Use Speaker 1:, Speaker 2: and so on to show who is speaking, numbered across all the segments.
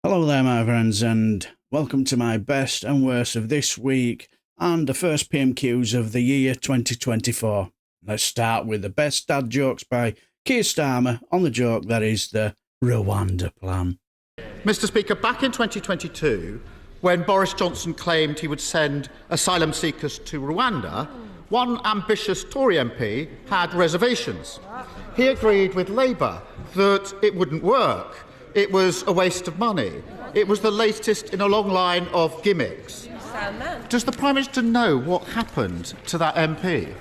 Speaker 1: Hello there, my friends, and welcome to my best and worst of this week and the first PMQs of the year 2024. Let's start with the best dad jokes by Keir Starmer on the joke that is the Rwanda plan.
Speaker 2: Mr. Speaker, back in 2022, when Boris Johnson claimed he would send asylum seekers to Rwanda, one ambitious Tory MP had reservations. He agreed with Labour that it wouldn't work. It was a waste of money. It was the latest in a long line of gimmicks. Does the Prime Minister know what happened to that MP?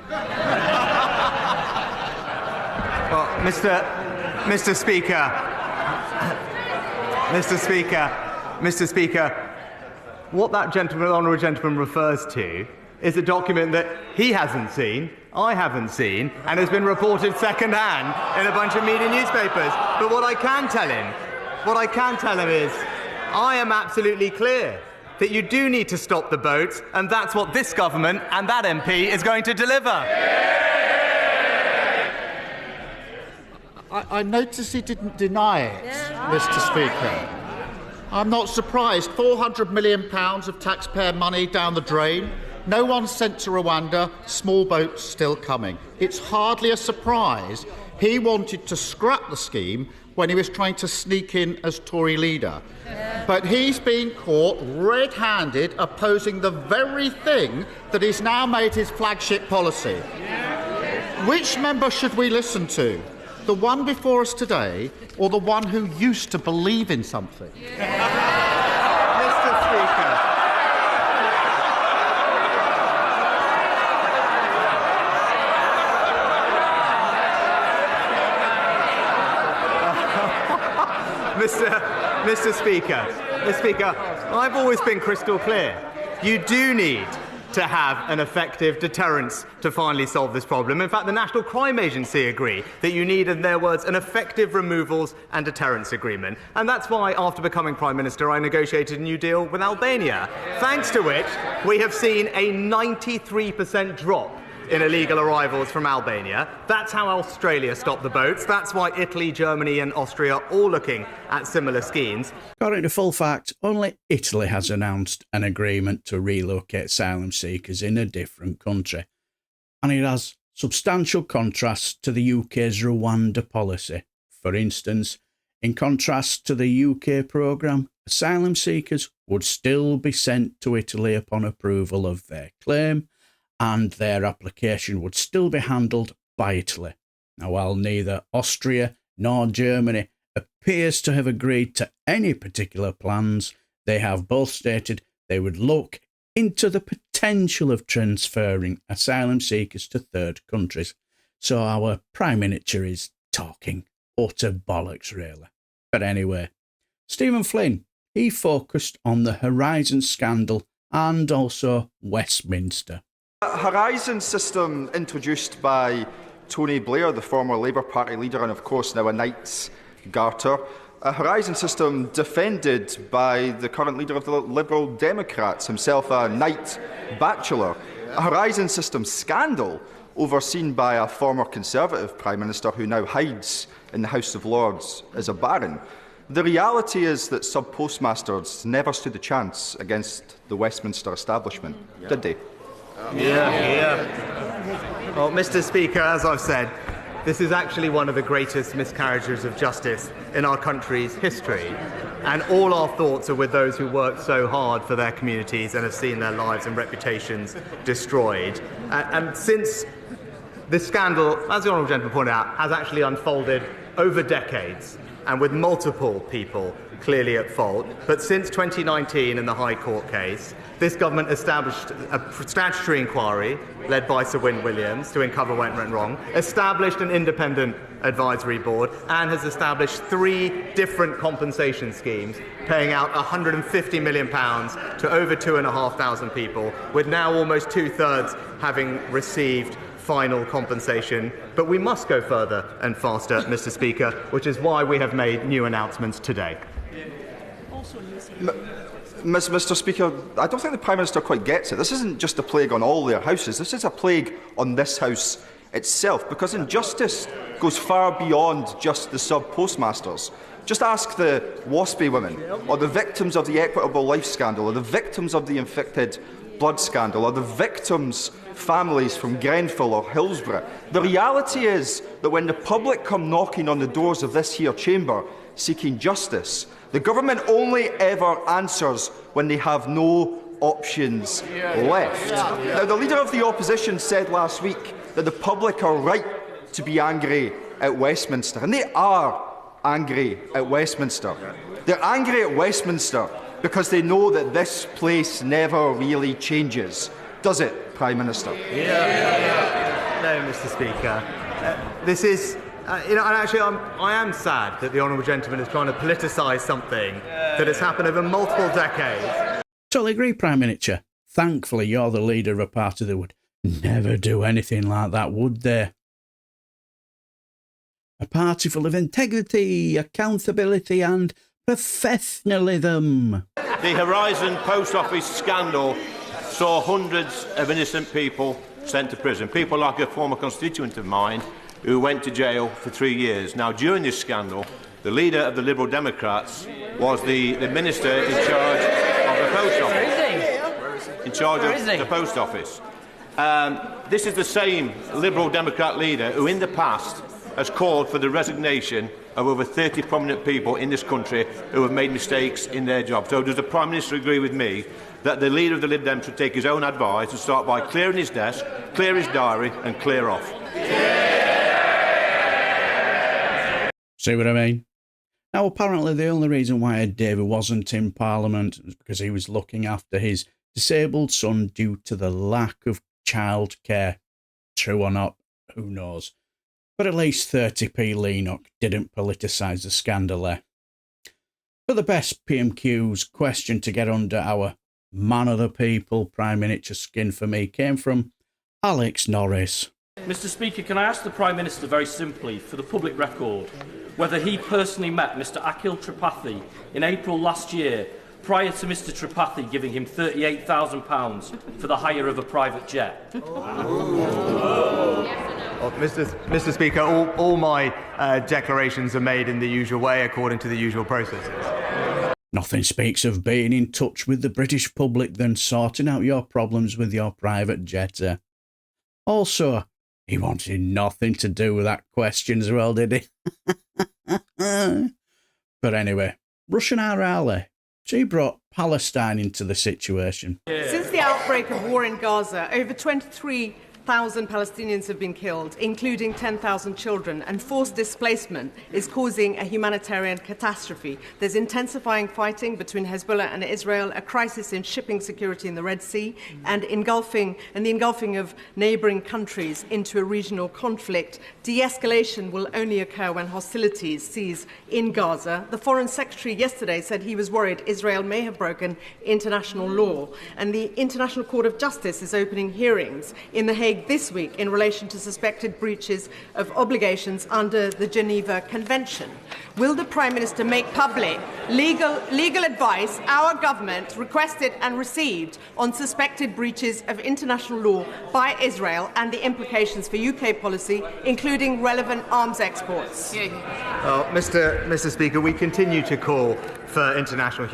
Speaker 3: Well, Mr. Speaker, what that honourable gentleman refers to is a document that he hasn't seen, I haven't seen, and has been reported second-hand in a bunch of media newspapers. But what I can tell him is I am absolutely clear that you do need to stop the boats, and that's what this government and that MP is going to deliver.
Speaker 2: I notice he didn't deny it, Mr. Speaker. I'm not surprised. £400 million of taxpayer money down the drain. No one sent to Rwanda. Small boats still coming. It's hardly a surprise he wanted to scrap the scheme when he was trying to sneak in as Tory leader. But he's been caught red-handed opposing the very thing that he's now made his flagship policy. Which member should we listen to? The one before us today, or the one who used to believe in something?
Speaker 3: Mr. Speaker, I've always been crystal clear. You do need to have an effective deterrence to finally solve this problem. In fact, the National Crime Agency agree that you need, in their words, an effective removals and deterrence agreement. And that's why, after becoming Prime Minister, I negotiated a new deal with Albania, thanks to which we have seen a 93% drop in illegal arrivals from Albania. That's how Australia stopped the boats. That's why Italy, Germany and Austria are all looking at similar schemes.
Speaker 1: According to Full Fact, only Italy has announced an agreement to relocate asylum seekers in a different country. And it has substantial contrast to the UK's Rwanda policy. For instance, in contrast to the UK programme, asylum seekers would still be sent to Italy upon approval of their claim, and their application would still be handled by Italy. Now, while neither Austria nor Germany appears to have agreed to any particular plans, they have both stated they would look into the potential of transferring asylum seekers to third countries. So our Prime Minister is talking utter bollocks, really. But anyway, Stephen Flynn, he focused on the Horizon scandal and also Westminster.
Speaker 4: A Horizon system introduced by Tony Blair, the former Labour Party leader and of course now a Knight's Garter. A Horizon system defended by the current leader of the Liberal Democrats, himself a Knight bachelor. A Horizon system scandal overseen by a former Conservative Prime Minister who now hides in the House of Lords as a baron. The reality is that sub-postmasters never stood a chance against the Westminster establishment, did they?
Speaker 3: Yeah. Well, Mr. Speaker, as I've said, this is actually one of the greatest miscarriages of justice in our country's history. And all our thoughts are with those who worked so hard for their communities and have seen their lives and reputations destroyed. And since this scandal, as the honourable gentleman pointed out, has actually unfolded over decades and with multiple people clearly at fault. But since 2019 in the High Court case, this government established a statutory inquiry led by Sir Win Williams to uncover what went wrong, established an independent advisory board, and has established 3 different compensation schemes, paying out £150 million to over 2,500 people, with now almost 2/3 having received final compensation. But we must go further and faster, Mr. Speaker, which is why we have made new announcements today.
Speaker 4: Mr. Speaker, I don't think the Prime Minister quite gets it. This isn't just a plague on all their houses. This is a plague on this House itself, because injustice goes far beyond just the sub-postmasters. Just ask the Waspy women, or the victims of the Equitable Life scandal, or the victims of the infected blood scandal, or the victims' families from Grenfell or Hillsborough. The reality is that when the public come knocking on the doors of this here chamber seeking justice, the government only ever answers when they have no options left. Now, the Leader of the Opposition said last week that the public are right to be angry at Westminster, and they are angry at Westminster. They're angry at Westminster because they know that this place never really changes. Does it, Prime Minister?
Speaker 3: No, Mr. Speaker. This is, and actually I am sad that the Honourable Gentleman is trying to politicise something that has happened over multiple decades.
Speaker 1: Totally agree, Prime Minister. Thankfully, you're the leader of a party that would never do anything like that, would they? A party full of integrity, accountability and professionalism.
Speaker 5: The Horizon Post Office scandal saw hundreds of innocent people sent to prison. People like a former constituent of mine who went to jail for 3 years. Now, during this scandal, the leader of the Liberal Democrats was the minister in charge of the Post Office. In charge of the Post Office. This is the same Liberal Democrat leader who, in the past, has called for the resignation of over 30 prominent people in this country who have made mistakes in their job. So does the Prime Minister agree with me that the leader of the Lib Dem should take his own advice and start by clearing his desk, clear his diary and clear off?
Speaker 1: See what I mean? Now, apparently the only reason why David wasn't in Parliament was because he was looking after his disabled son due to the lack of childcare. True or not, who knows? But at least 30p LeeNoch didn't politicise the scandal there. But the best PMQs question to get under our man of the people Prime Minister skin for me came from Alex Norris.
Speaker 6: Mr. Speaker, can I ask the Prime Minister very simply, for the public record, whether he personally met Mr. Akhil Tripathi in April last year prior to Mr. Tripathi giving him £38,000 for the hire of a private jet?
Speaker 3: Well, Mr. Speaker, all my declarations are made in the usual way, according to the usual processes.
Speaker 1: Nothing speaks of being in touch with the British public than sorting out your problems with your private jetter. Also, he wanted nothing to do with that question as well, did he? But anyway, Rushanara, she brought Palestine into the situation.
Speaker 7: Since the outbreak of war in Gaza, over 23,000 Palestinians have been killed, including 10,000 children, and forced displacement is causing a humanitarian catastrophe. There's intensifying fighting between Hezbollah and Israel, a crisis in shipping security in the Red Sea, and the engulfing of neighbouring countries into a regional conflict. De-escalation will only occur when hostilities cease in Gaza. The Foreign Secretary yesterday said he was worried Israel may have broken international law, and the International Court of Justice is opening hearings in The Hague this week in relation to suspected breaches of obligations under the Geneva Convention. Will the Prime Minister make public legal advice our government requested and received on suspected breaches of international law by Israel and the implications for UK policy, including relevant arms exports?
Speaker 3: Well, Mr. Speaker, we continue to call for international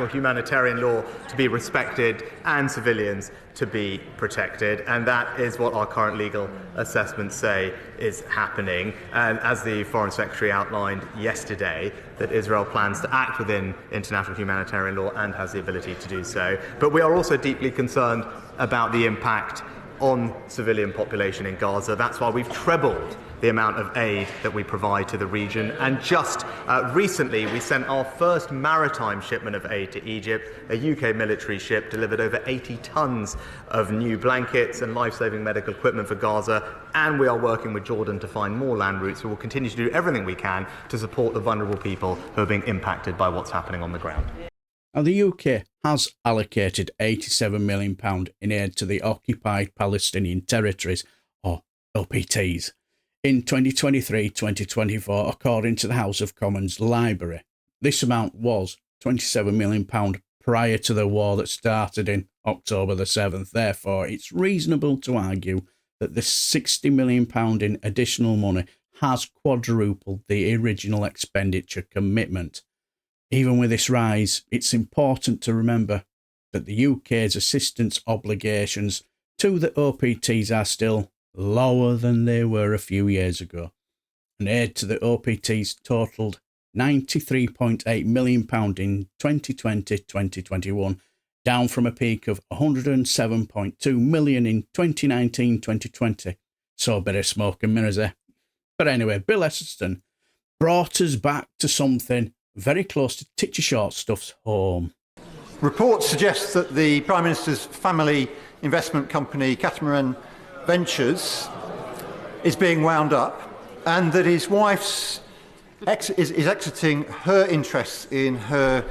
Speaker 3: humanitarian law to be respected and civilians to be protected, and that is what our current legal assessments say is happening. And as the Foreign Secretary outlined yesterday, that Israel plans to act within international humanitarian law and has the ability to do so. But we are also deeply concerned about the impact on civilian population in Gaza. That's why we've trebled the amount of aid that we provide to the region. And just recently, we sent our first maritime shipment of aid to Egypt. A UK military ship delivered over 80 tons of new blankets and life-saving medical equipment for Gaza. And we are working with Jordan to find more land routes. We will continue to do everything we can to support the vulnerable people who are being impacted by what's happening on the ground.
Speaker 1: Now, the UK has allocated £87 million in aid to the Occupied Palestinian Territories, or OPTs, in 2023-2024, according to the House of Commons Library. This amount was £27 million prior to the war that started in October the 7th. Therefore, it's reasonable to argue that the £60 million in additional money has quadrupled the original expenditure commitment. Even with this rise, it's important to remember that the UK's assistance obligations to the OPTs are still lower than they were a few years ago. And aid to the OPTs totalled £93.8 million in 2020-2021, down from a peak of £107.2 million in 2019-2020. So a bit of smoke and mirrors there. But anyway, Bill Esterson brought us back to something very close to Titchy Short-stuff's home.
Speaker 8: Reports suggest that the Prime Minister's family investment company, Catamaran Ventures, is being wound up, and that his wife's is exiting her interests in her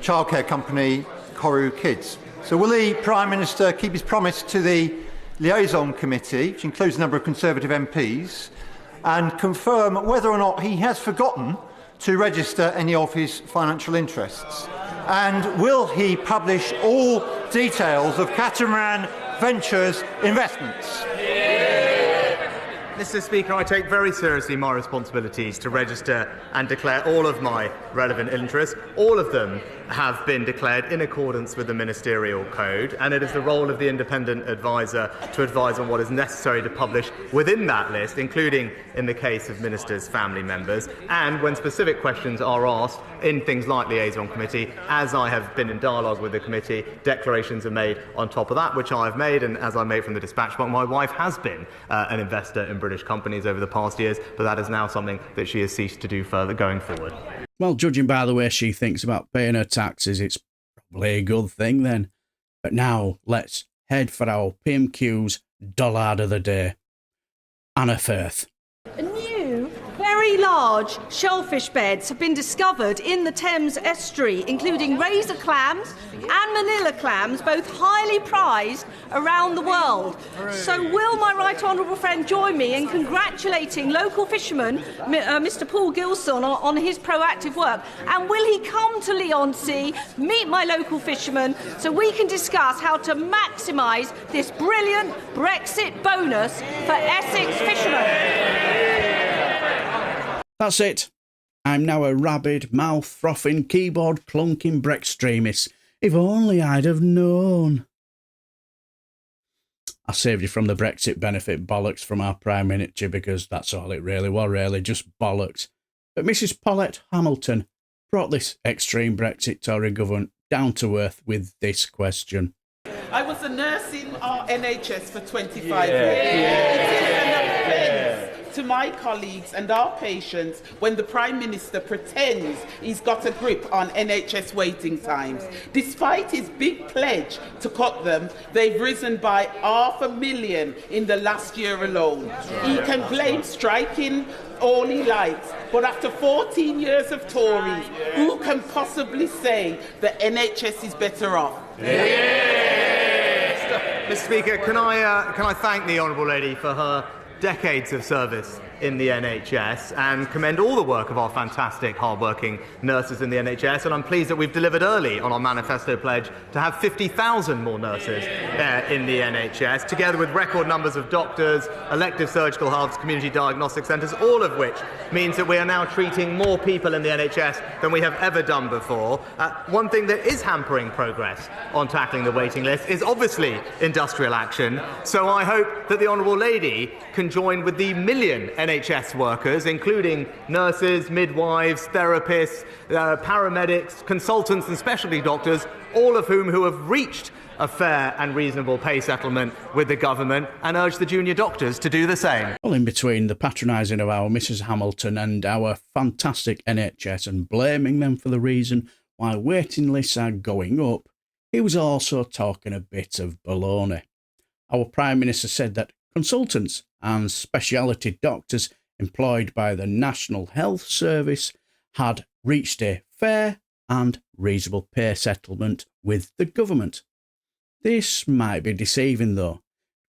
Speaker 8: childcare company, Koru Kids. So will the Prime Minister keep his promise to the Liaison Committee, which includes a number of Conservative MPs, and confirm whether or not he has forgotten to register any of his financial interests? And will he publish all details of Catamaran Ventures investments?
Speaker 3: Mr. Speaker, I take very seriously my responsibilities to register and declare all of my relevant interests. All of them have been declared in accordance with the Ministerial Code, and it is the role of the independent adviser to advise on what is necessary to publish within that list, including in the case of ministers' family members, and when specific questions are asked in things like liaison committee, as I have been in dialogue with the committee, declarations are made on top of that, which I have made, and as I made from the dispatch, but my wife has been an investor in British companies over the past years, but that is now something that she has ceased to do further going forward.
Speaker 1: Well, judging by the way she thinks about paying her taxes, it's probably a good thing then. But now, let's head for our PMQs dullard of the day. Anna Firth.
Speaker 9: New, very large shellfish beds have been discovered in the Thames estuary, including razor clams and manila clams, both highly prized around the world. So will my right honourable friend join me in congratulating local fisherman Mr Paul Gilson on his proactive work? And will he come to Leigh-on-Sea, meet my local fishermen, so we can discuss how to maximise this brilliant Brexit bonus for Essex fishermen?
Speaker 1: That's it. I'm now a rabid, mouth-frothing, keyboard-clunking Brextreamist. If only I'd have known. I saved you from the Brexit benefit bollocks from our Prime Minister because that's all it really was, really, just bollocks. But Mrs Paulette Hamilton brought this extreme Brexit Tory government down to earth with this question.
Speaker 10: I was a nurse in our NHS for 25 years. It is an offence to my colleagues and our patients when the Prime Minister pretends he's got a grip on NHS waiting times. Despite his big pledge to cut them, they've risen by 500,000 in the last year alone. He can blame striking all he likes, but after 14 years of Tories, who can possibly say the NHS is better off?
Speaker 3: Mr. Speaker, can I thank the Honourable Lady for her decades of service in the NHS and commend all the work of our fantastic, hard-working nurses in the NHS. And I'm pleased that we've delivered early on our manifesto pledge to have 50,000 more nurses in the NHS, together with record numbers of doctors, elective surgical hubs, community diagnostic centres, all of which means that we are now treating more people in the NHS than we have ever done before. One thing that is hampering progress on tackling the waiting list is obviously industrial action. So I hope that the Honourable Lady can join with the million NHS workers, including nurses, midwives, therapists, paramedics, consultants and specialty doctors, all of whom have reached a fair and reasonable pay settlement with the government, and urge the junior doctors to do the same.
Speaker 1: Well, in between the patronising of our Mrs Hamilton and our fantastic NHS and blaming them for the reason why waiting lists are going up, he was also talking a bit of baloney. Our Prime Minister said that consultants and speciality doctors employed by the National Health Service had reached a fair and reasonable pay settlement with the government. This might be deceiving though,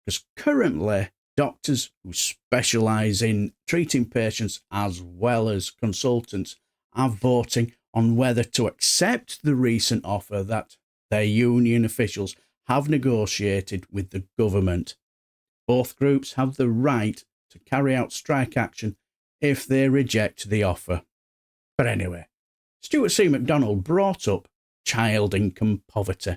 Speaker 1: because currently doctors who specialise in treating patients as well as consultants are voting on whether to accept the recent offer that their union officials have negotiated with the government. Both groups have the right to carry out strike action if they reject the offer. But anyway, Stuart C. McDonald brought up child income poverty.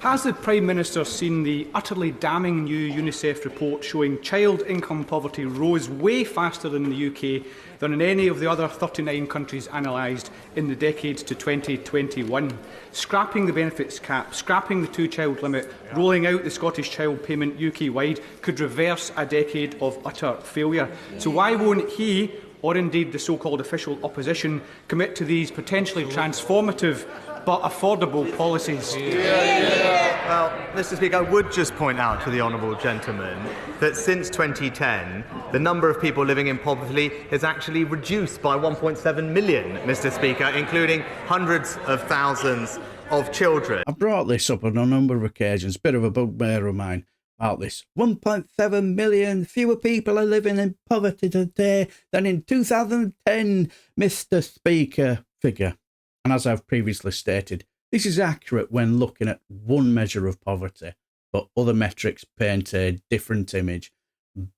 Speaker 11: Has the Prime Minister seen the utterly damning new UNICEF report showing child income poverty rose way faster in the UK than in any of the other 39 countries analysed in the decade to 2021? Scrapping the benefits cap, scrapping the two-child limit, rolling out the Scottish Child Payment UK-wide could reverse a decade of utter failure. So why won't he, or indeed the so-called official opposition, commit to these potentially transformative but affordable policies?
Speaker 3: Well, Mr. Speaker, I would just point out to the honourable gentleman that since 2010, the number of people living in poverty has actually reduced by 1.7 million, Mr. Speaker, including hundreds of thousands of children.
Speaker 1: I brought this up on a number of occasions, bit of a bugbear of mine, about this. 1.7 million fewer people are living in poverty today than in 2010, Mr. Speaker figure. And as I've previously stated, this is accurate when looking at one measure of poverty, but other metrics paint a different image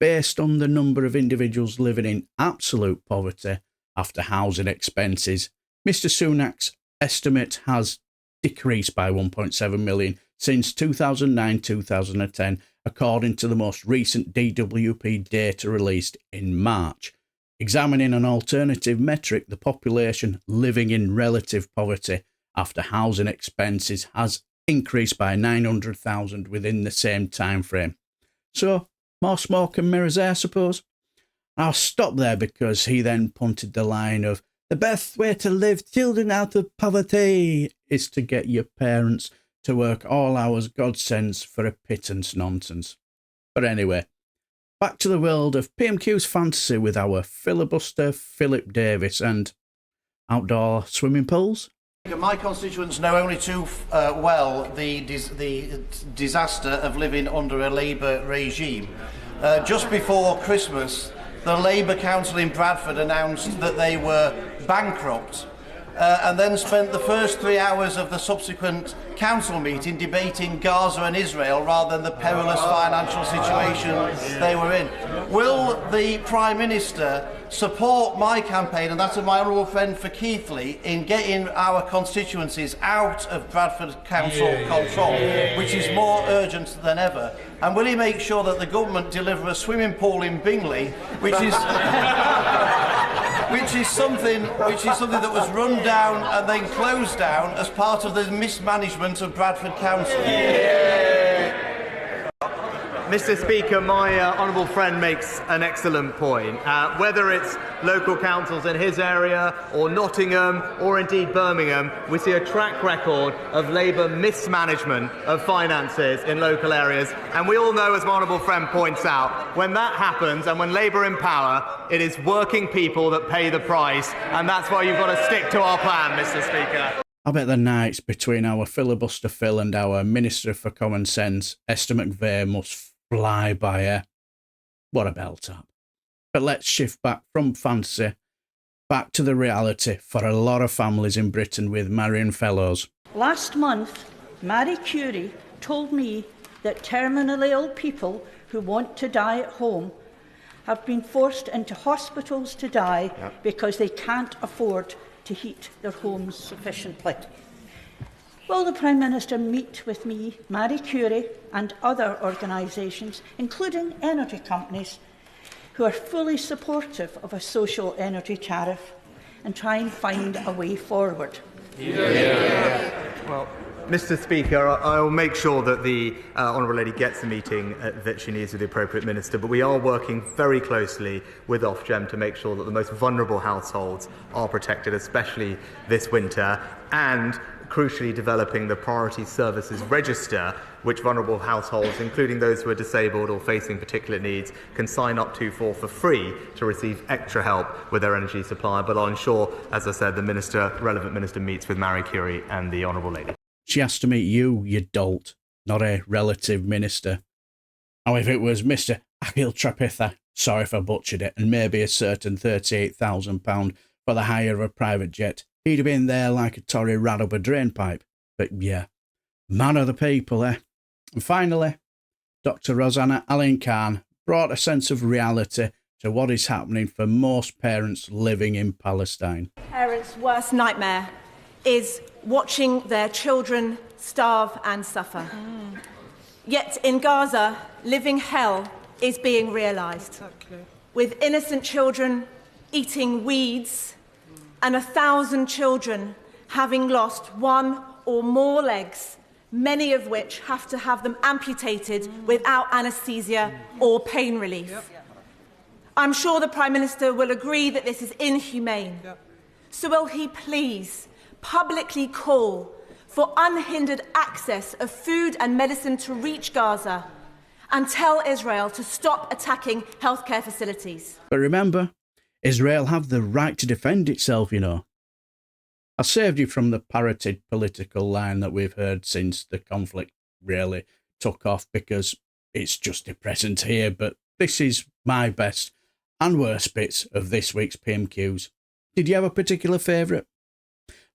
Speaker 1: based on the number of individuals living in absolute poverty after housing expenses. Mr. Sunak's estimate has decreased by 1.7 million since 2009-2010, according to the most recent DWP data released in March. Examining an alternative metric, the population living in relative poverty after housing expenses has increased by 900,000 within the same time frame. So, more smoke and mirrors there, I suppose. I'll stop there because he then punted the line of, the best way to live children out of poverty is to get your parents to work all hours God sends for a pittance nonsense. But anyway, back to the world of PMQ's fantasy with our Philobuster Philip Davis and outdoor swimming pools.
Speaker 12: My constituents know only too well the disaster of living under a Labour regime. Just before Christmas, the Labour Council in Bradford announced that they were bankrupt and then spent the first 3 hours of the subsequent council meeting debating Gaza and Israel rather than the perilous financial situation they were in. Will the Prime Minister support my campaign and that of my honourable friend for Keithley in getting our constituencies out of Bradford Council control, which is more urgent than ever? And will he make sure that the government deliver a swimming pool in Bingley, which is something that was run down and then closed down as part of the mismanagement of Bradford Council?
Speaker 3: Mr. Speaker, my honourable friend makes an excellent point. Whether it's local councils in his area or Nottingham or indeed Birmingham, we see a track record of Labour mismanagement of finances in local areas. And we all know, as my honourable friend points out, when that happens and when Labour in power, it is working people that pay the price. And that's why you've got to stick to our plan, Mr. Speaker.
Speaker 1: I bet the nights between our Filibuster Phil and our Minister for Common Sense, Esther McVeigh, must fly by her. What a belt up. But let's shift back from fantasy back to the reality for a lot of families in Britain with Marion Fellows.
Speaker 13: Last month, Marie Curie told me that terminally ill people who want to die at home have been forced into hospitals to die because they can't afford to heat their homes sufficiently. Will the Prime Minister meet with me, Marie Curie and other organisations, including energy companies, who are fully supportive of a social energy tariff, and try and find a way forward?
Speaker 3: Well, Mr. Speaker, I will make sure that the Honourable Lady gets the meeting that she needs with the appropriate minister, but we are working very closely with Ofgem to make sure that the most vulnerable households are protected, especially this winter, and crucially developing the Priority Services Register, which vulnerable households, including those who are disabled or facing particular needs, can sign up to for free to receive extra help with their energy supply. But I'll ensure, as I said, the relevant minister meets with Marie Curie and the Honourable Lady.
Speaker 1: She has to meet you dolt, not a relative minister. Now, if it was Mr. Achille Trapitha, sorry if I butchered it, and maybe a certain £38,000 for the hire of a private jet, he'd have been there like a Tory rat up a drainpipe. But yeah, man of the people, eh? And finally, Dr. Rosena Allin-Khan brought a sense of reality to what is happening for most parents living in Palestine.
Speaker 14: Parents' worst nightmare is watching their children starve and suffer. Yet in Gaza, living hell is being realised, with innocent children eating weeds and 1,000 children having lost one or more legs, many of which have to have them amputated without anaesthesia or pain relief. I'm sure the Prime Minister will agree that this is inhumane. So will he please publicly call for unhindered access of food and medicine to reach Gaza and tell Israel to stop attacking healthcare facilities?
Speaker 1: But remember, Israel have the right to defend itself, you know. I saved you from the parroted political line that we've heard since the conflict really took off because it's just depressing to hear, but this is my best and worst bits of this week's PMQs. Did you have a particular favourite?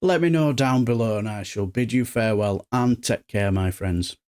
Speaker 1: Let me know down below and I shall bid you farewell and take care, my friends.